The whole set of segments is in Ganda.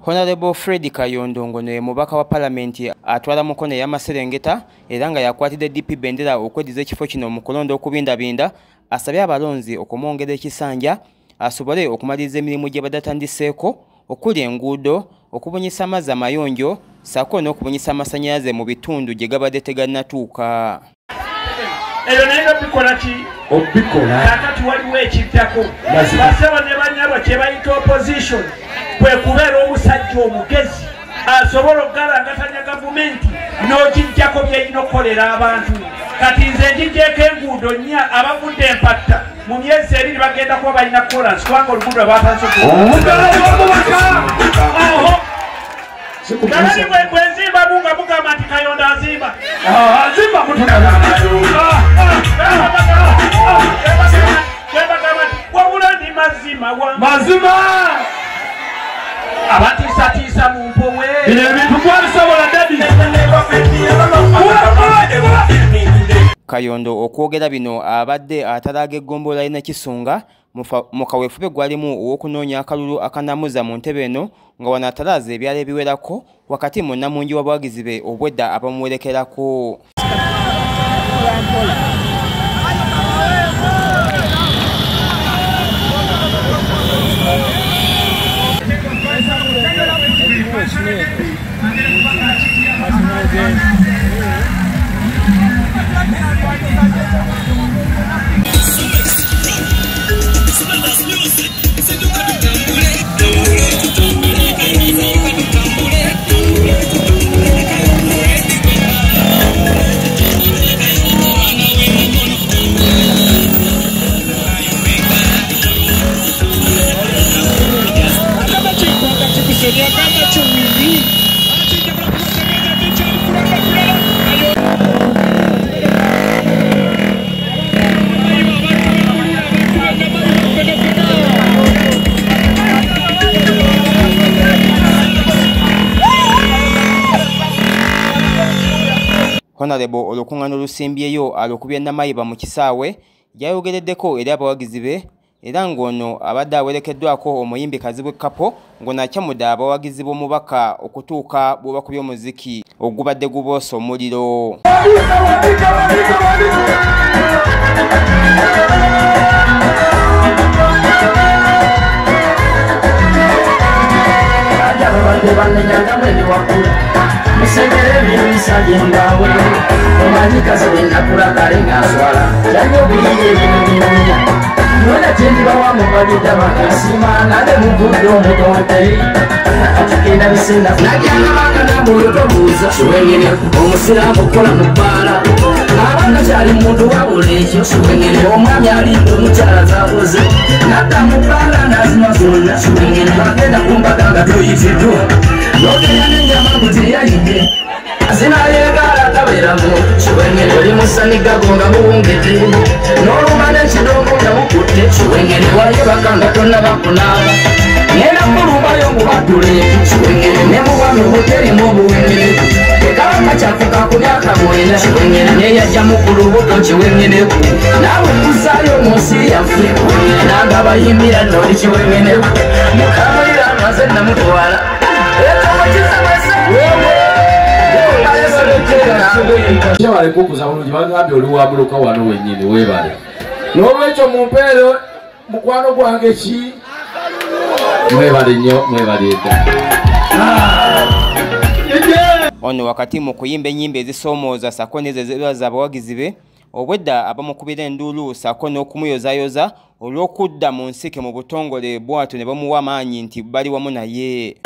Honorable Fred Kayondo ngono mubaka wa parliament atwala mukono ya Maserengeta era nga yakwatidde DP Bendera okwediza ekifo kino mu kulonda okubindabinda asabye abalonzi okumwongera ekisanja asobole okumaliriza emirimu gye badatandiseeko okuli enguudo okubunyisa amazzi amayonjo sako n'okubunyisa amasannyalaze mu bitundu gye gabadde tegannatuuka. Eyo naye bikola ki? Obikola. Kakati waliwo ekiddako. Basaba ne banyabo kye bayita opposition kwe kubeera omusajja omugezi asobola okugalangatanya gavumenti n'okijjako by'erina okukolera abantu. Kati nze njijjeeko enguudo nnya abavudde empatta mu myezi ebiri bagenda kuba balina kolansi kubanga oluguudo baapanze omugala w'omubaka. Kalani bwenzimba bunga mugamba nti Kayondo azimba. Azimba mutulaba. Wabula ndi mazima wa. Mazima! Abatiisa mu mpowe. Bino ebintu kwalisobola dadi. Kayondo okwogera bino abadde atalaaga eggombolola alina kisunga mu kaweefube gwalimu ow'okunoonya akalulu akanamuza mu ntebe eno nga wano atalaaza ebyalo ebiwerako wakati mu nnamungi w'abawagizi be obwedda abamuwerekerako. Honorable olukungano lusimbyeyo alokubya Namayiba mu kisaawe yayogereddeko eri abawagizi be era ng'ono abadde awerekeddwako omuyimbi Kazibwe Kapo ng'onakyamudde abawagizi b'omubaka okutuuka bw'obakubya omuziki ogubadde guboosa omuliro. Musengere bimisage ngawe omanyika zene nakula kale ngaswala janyo biye biye nona jendi bawamu badida bakasima nade mugudo mutonte atakenda bisenda najana bakana muyoto buza suwengene omusiramu kola mubala abana cyari muntu wabulejo suwengene omwami ali omucyala zabuze natamubala nazima zonna suwengene bagenda kumbaga ngatoyitiddwa nogera n'enjama kutiyayide azina yegala taberamu suwengene oli musaniga gonga buwungete n'olumana ekidomo yamukutte suwengene wayebakanga tonna bakunaaba ngenda mulumayo mubatule suwengene ne mubwami buterimu obuwengere ekabaka kyafuka ku myaka mwenda suwengene neyajja mu kulubuto kiwengeneku naawe kusaayo mu nsi yaffe nanga bayimbira n'oli kiwengeneku mukamulira amaze namutwala Kyabale kukuza bulungi bagambye oli wabuluka wano wennyini weebale n'olwekyo mumpeere mukwano gwange ki mwebale nnyo mwebale edda. Ono wakati mu kuyimba ennyimba ezisoomooza sako n'ezo abawagizi be obwedda abamukubira enduulu sako n'okumuyozayoza olw'okudda mu nsike mu butongole bw'atyo ne bamuwa amaanyi nti bali wamu naye.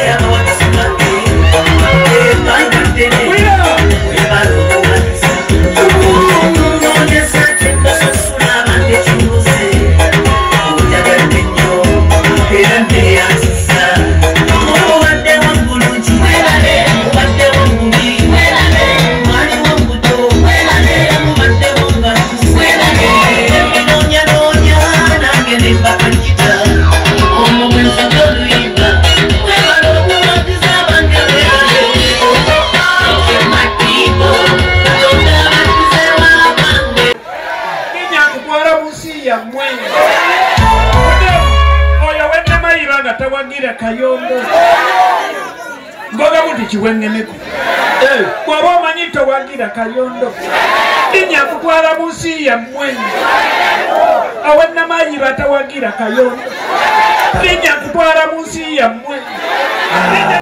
Mwagabuti chiwengeneko. Bwaba omanyi towagira Kayondo. Inya kutwala munsi ya mmwe. Awannamayi batawagira Kayondo. Inya kutwala munsi ya mmwe.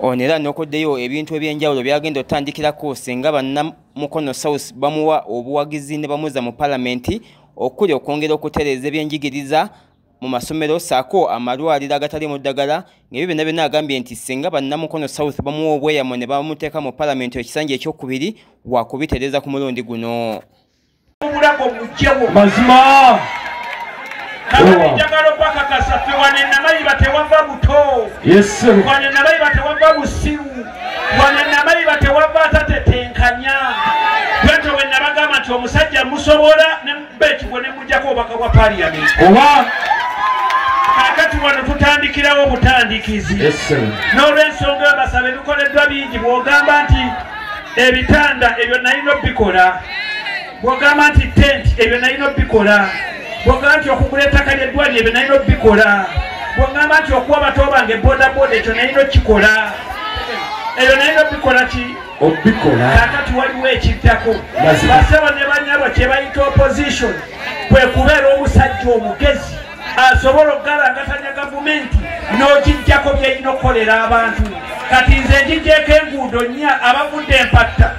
Ono era n'okoddeyo ebintu ebyenjawulo byagenda otandikirako singa bannamukono South bamuwa obuwagizi ne bamuza mu palamenti okuli okwongera okutereeza ebyenjigiriza mu masomero saako amalwaliro agatali mu ddagala ng'ebyo byonna byonna agambye nti singa bannamukono South bamuwa obweyamo ne bamuteeka mu palamenti ekisanja ekyokubiri wakubitereeza ku mulundi guno. Omulago mujjewo mazima njagala okwakakasa ffe wane Namayiba tewava buto. Yes. Wane Namayiba tewava busiru. Wane Namayiba tewava atatetenkanya. Bwetyo bwe nabagamba nti omusajja musobola ne mubekibwe ne mujjako obubaka bwa parliament. Oba kakati wano tutandikirawo obutandikizi. N'olw'ensonga abasaba ebikoleddwa bingi bw'ogamba nti ebitanda ebyo nalina obbikola. Bw'ogamba nti tent ebyo nalina obbikola. Bw'ogamba nti okugula ettaka ly'eddwaliro ebyo nalina obbikola. Bw'ogamba nti okuwa bato bange bodaboda ekyo nalina okkikola. Ebyo nalina obbikola ki? Obbikola. Kakati waliwo ekiddako. Basaba ne banyabo kye bayita opposition kwe kubeera omusajja omugezi asobola okugalangatanya gavumenti n'okijjako by'erina okukolera abantu. Kati nze njijjeeko enguudo nnya abavudde empatta.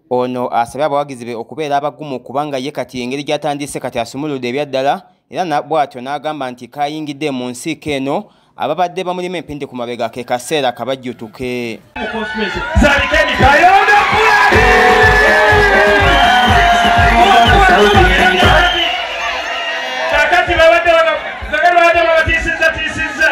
Ono asabye abawagizi be okubeera abagumu kubanga ye kati engeri gy'atandise kati asumuludde ebyaddala era bw'atyo n'agamba nti kayingidde mu nsiiko eno ababadde bamulima empindi ku mabega ke kaseera kabajjutuke. Kakati babadde babatiisizza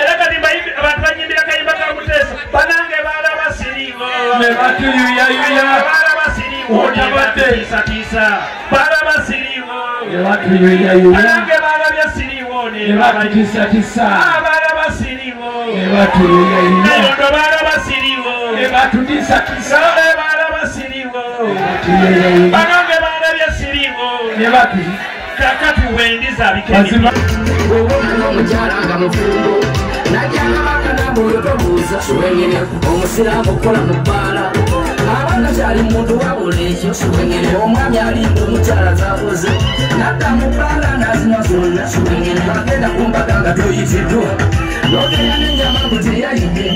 era kati abantu banyimbira kayimba ka Muteesa banange baalaba siriiwo ne batuyuyayuya baalaba siriiwo batiisatiisa baalaba siriiwo ne batuyuyayuya banange baalabya siriiwo ne batutiisatiisa baalaba siriiwo ne batuyuyayuya Kayondo baalaba siriiwo ne batutiisatiisa baalaba siriiwo ne batuyuyayuya banange baalabya siriiwo ne batuyuyayuya kakati wendiza bikeni obona omukyala nga mufumbo najjanga bakanamuyo tobuuza siwengene omusiraamu okukola mu bbaala abanga kyali muntu wabula ekyo siwengene omwami alimba omukyala zabuze nadda mu bbaala nazinywa zonna siwengene bagenda ku mbaga nga toyitiddwa nogenda n'ennyama ngo teyayidde